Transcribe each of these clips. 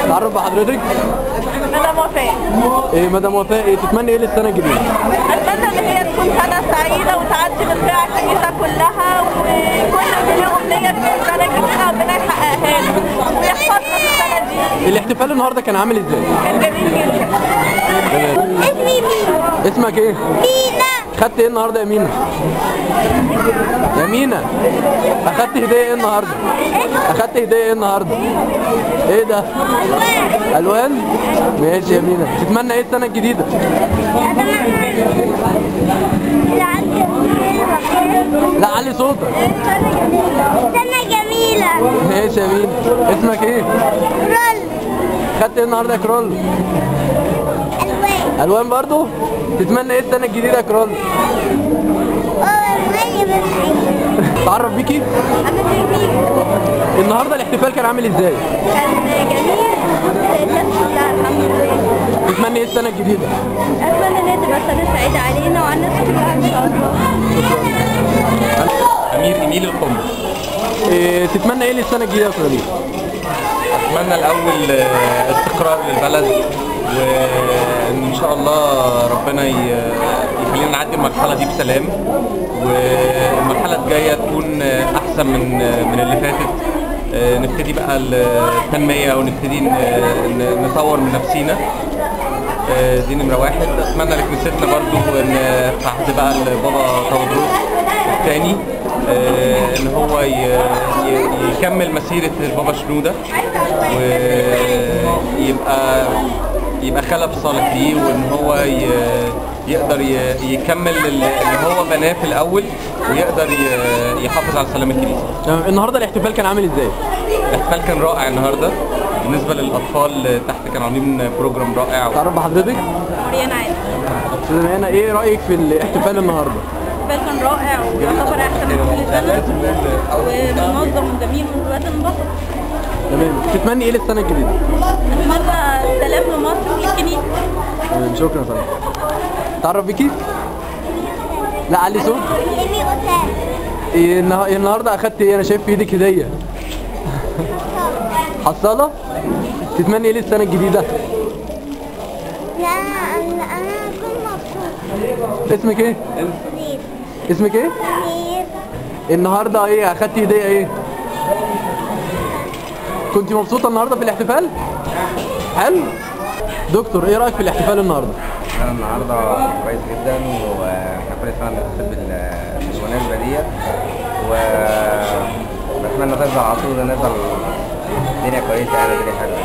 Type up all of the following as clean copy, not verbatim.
تعرف بحضرتك؟ مدام وفاء. ايه مدام وفاء، ايه تتمنى ايه للسنه الجديده؟ اتمنى ان هي تكون سنه سعيده وتعدي بالخير على الكنيسه كلها، وكل اللي ليه امنيه في السنه الجديده ربنا يحققها له ويحفظنا في السنه دي. الاحتفال النهارده كان عامل ازاي؟ كان جميل جدا. اسمي مينا. اسمك ايه؟ مينا. خدت ايه النهارده يا مينا؟ يا مينا اخدت هديه ايه النهارده؟ اخدت هديه ايه النهارده؟ ايه ده؟ الوان؟ ماشي يا مينا. تتمنى ايه السنه الجديده؟ لا علي صوتك. سنه جميله. ماشي يا مينا. اسمك ايه؟ كرول. خدت ايه النهارده يا كرول؟ الوان. الوان برضو؟ تتمنى ايه السنه الجديده يا كرول؟ تعرف بيكي؟ النهارده الاحتفال كان عامل ازاي؟ كان جميل. الناس كلها الحمد لله. تتمنى ايه السنه الجديده؟ اتمنى ان هي تبقى سنه سعيده علينا وعلى الناس كلها ان شاء الله. امير ايميل القنبل. إيه تتمنى ايه للسنه الجديده يا استاذ امير؟ اتمنى الاول استقرار للبلد، وان شاء الله ربنا يخلينا نعدي المرحله دي بسلام، والمرحله الجايه تكون احسن من اللي فاتت. نبتدي بقى التنميه ونبتدي نطور من نفسينا. دي نمره واحد. اتمنى لكنيستنا برضو ان في عهد بقى البابا تودروس الثاني ان هو يكمل مسيره البابا شنوده، ويبقى خلف صالح ليه، وان هو يقدر يكمل اللي هو بناه في الاول، ويقدر يحافظ على سلام الكنيسه. النهارده الاحتفال كان عامل ازاي؟ الاحتفال كان رائع النهارده. بالنسبه للاطفال تحت كانوا عاملين بروجرام رائع. تعرف بحضرتك؟ مريانا عادل. استاذ مينا ايه رايك في الاحتفال النهارده؟ الاحتفال كان رائع ويعتبر احسن من كل سنه ومنظم وجميل والولاد انبسطوا. تمام. تتمني ايه للسنه الجديده؟ اتمنى السلام لمصر والكنيسه. تمام شكرا يا فندم. تعرف بيكي؟ لا علي صوت. ايه النهارده اخدت ايه؟ انا شايف في ايدك هديه. حصاله؟ تتمني ايه للسنه الجديده؟ لا انا اكون مبسوط. اسمك ايه؟ اسمك ايه؟ النهارده ايه اخدتي هديه ايه؟ كنت مبسوطه النهارده في الاحتفال؟ حلو. دكتور ايه رايك في الاحتفال النهارده؟ انا النهارده كويس جدا، واحنا كل سنه بنحتفل بالمناسبه ديت، وبتمنى تفضل على طول ونفضل الدنيا كويسه يعني الدنيا حلوه.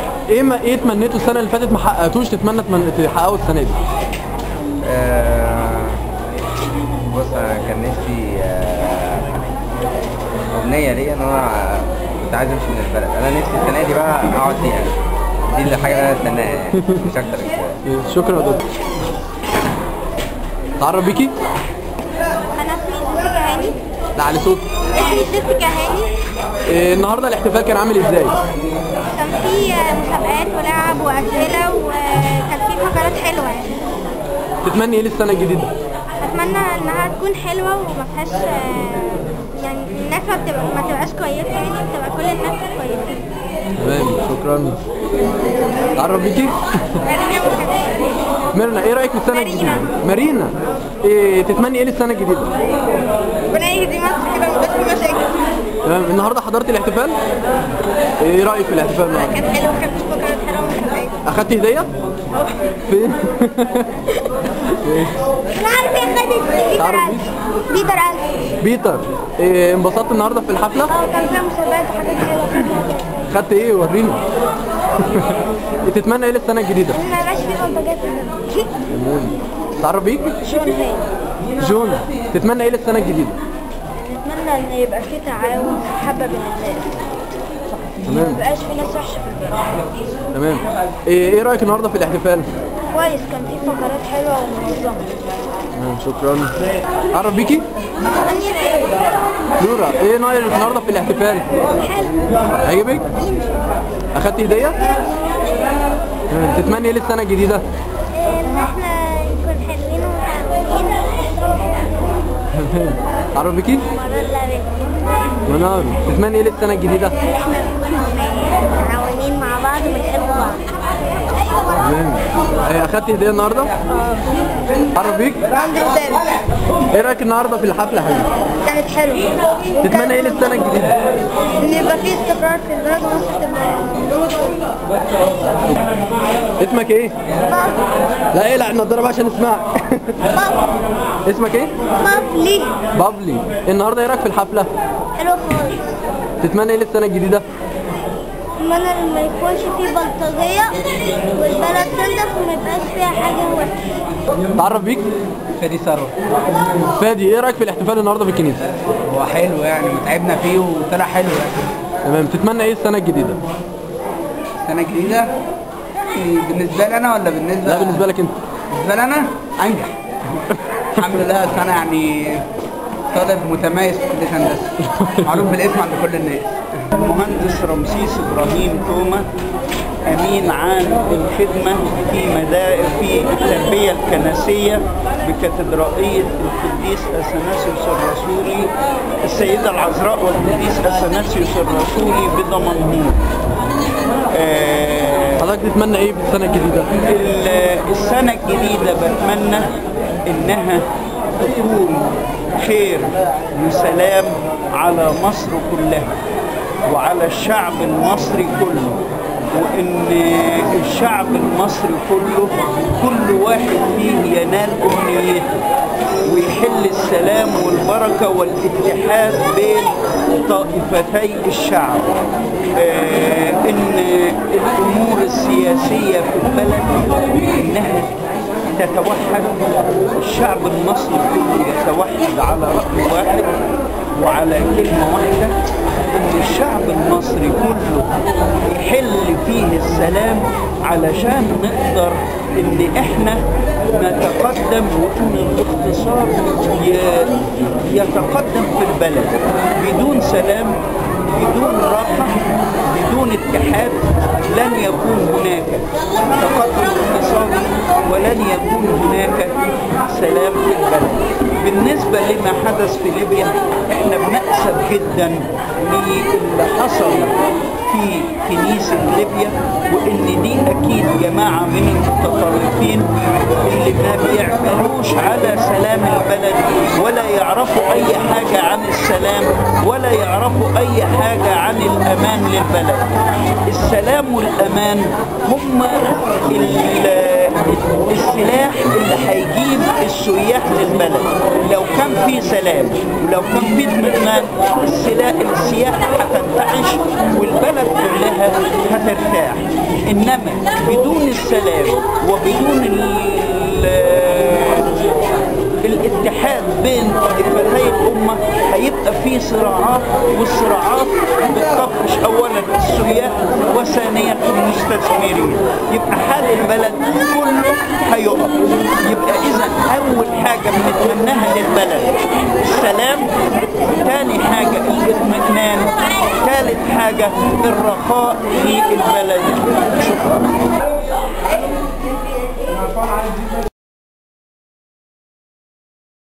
ايه تمنيتوا السنه اللي فاتت ما حققتوش تتمنى تحققوا السنه دي؟ بص انا كان نفسي امنيه ليا ان انا كنت عايز امشي من البلد. انا نفسي السنه دي بقى اقعد فيها، دي الحاجه اللي انا استناها يعني مش اكتر من كده. شكرا يا دكتور. تعرف بيكي؟ انا اسمي هاني. لا علي صوت. اسمي هاني. النهارده الاحتفال كان عامل ازاي؟ كان في مسابقات ولعب واسئله وكان في فقرات حلوه يعني. تتمني ايه للسنه الجديده؟ اتمنى انها تكون حلوه وما فيهاش يعني الناس ما تبقاش كويسه، يعني تبقى كل الناس كويسين. تمام شكرا. تعرف بيكي؟ ميرنا ايه رايك في السنه الجديده؟ مارينا ايه تتمني ايه للسنه الجديده؟ ربنا يهدي مصر كده ومبقاش في مشاكل. تمام. النهارده حضرتي الاحتفال؟ ايه رايك في الاحتفال النهارده؟ كان حلو وكان في فقرات حلوه ومسابقات. اخدتي هديه؟ فين؟ انا عارف يا خالد. تعرف بيتر ألف. بيتر إيه انبسطت النهارده في الحفله؟ كان فيها مسابقات وحاجات حلوه. خدت ايه وريني؟ تتمنى ايه للسنه الجديده؟ ما يبقاش في بلطجات. تمام. تعرف بيك؟ جون هاني. جون تتمنى ايه للسنه الجديده؟ نتمنى ان يبقى في تعاون ومحبه بين الناس. ما تمام يبقاش في ناس وحشه في البلد. تمام. ايه رايك النهارده في الاحتفال؟ كويس، كان في فقرات حلوه ومنظمه. تمام شكرا. تعرف بيكي؟ نورا ايه رايك النهارده في الاحتفال؟ حلو. عجبك؟ اخدتي هديه؟ تمام. تتمني ايه للسنه الجديده؟ ان احنا نكون حلوين تعرف بيكي؟ مرة منار، تتمنى ايه للسنة الجديدة؟ احنا نكون متعاونين مع بعض وبنحب بعض. تمام. اخدت هدية النهاردة؟ تعرف بيك؟ عندي قدام ايه رأيك النهاردة في الحفلة حلوة؟ كانت حلوة. تتمنى ايه للسنة الجديدة؟ ان يبقى في استقرار في البلد ومصر تبقى. اسمك ايه؟ لا اقلع النضارة بقى عشان اسمعك. اسمك ايه؟ بابلي. بابلي. النهارده ايه رايك في الحفلة؟ حلوة خالص. تتمنى ايه للسنة الجديدة؟ اتمنى ان ما يكونش في بلطجية والبلد تنضف وما يبقاش فيها حاجة وحشة. تعرف بيك؟ فادي ثروت. فادي، ايه رايك في الاحتفال النهارده في الكنيسة؟ هو حلو يعني وتعبنا فيه وطلع حلو يعني. تمام. تتمنى ايه السنة الجديدة؟ سنة جديدة بالنسبة لي أنا ولا بالنسبة؟ لا بالنسبة لك انت. بالنسبة لي أنا أنجح. الحمد لله سنة يعني طالب متميز في كلية هندسة. معروف بالاسم عند كل الناس. المهندس رمسيس إبراهيم توما، أمين عام الخدمة في التربية الكنسية بكاتدرائية القديس أثناسيوس الرسولي، السيدة العذراء والقديس أثناسيوس الرسولي بدمنهور. حضرتك تتمنى ايه في السنة الجديدة؟ السنة الجديدة بتمنى إنها تكون خير وسلام على مصر كلها وعلى الشعب المصري كله، وإن الشعب المصري كله كل واحد فيه ينال أمنيته ويحل السلام والبركة والاتحاد بين طائفتي الشعب. إن الأمور السياسية في البلد إنها تتوحد، الشعب المصري كله يتوحد على رأي واحد وعلى كلمة واحدة، إن الشعب المصري كله يحل فيه السلام علشان نقدر إن إحنا نتقدم وإن الاقتصاد يتقدم في البلد. بدون سلام، بدون راحة، بدون اتحاد لن يكون هناك تقدم اقتصادي ولن يكون هناك سلام في البلد. بالنسبة لما حدث في ليبيا، احنا بنأسف جدا للي حصل في كنيسة ليبيا، وان دي اكيد جماعة من المتطرفين اللي ما بيعملوش على سلام البلد ولا يعرفوا اي حاجة عن السلام ولا يعرفوا اي حاجة عن الامان للبلد. السلام والامان هم السلاح اللي هيجيب السياح للبلد. لو كان في سلام ولو كان في اطمئنان، السياحة هتنتعش والبلد كلها هترتاح. انما بدون السلام وبدون الاتحاد بين طائفتي الأمة هيبقى في صراعات، والصراعات بتطفش أولا السياح وثانيا المستثمرين، يبقى حال البلد كله هيقف. يبقى إذا أول حاجة بنتمناها للبلد السلام، ثاني حاجة الاطمئنان، ثالث حاجة الرخاء في البلد. شكرا.